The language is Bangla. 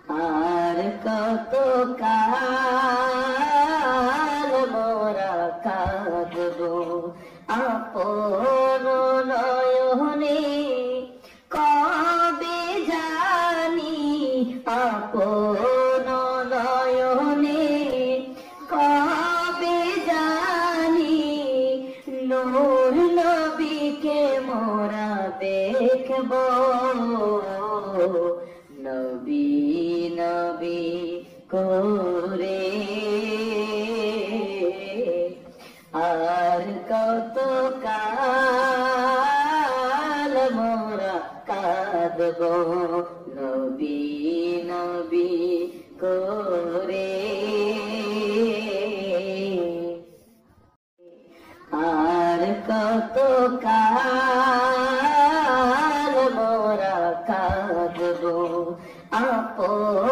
আর কত কাল মোরা কাঁদবো আপন নয়নে, কবে জানি আপন নয়নে, কবে জানি নূর নবীকে মোরা দেখবো। নবী নবী করে আর কত কাল মোরা কাঁদবো। নবী নবী করে আর কত কাল মোরা কাঁদবো আপন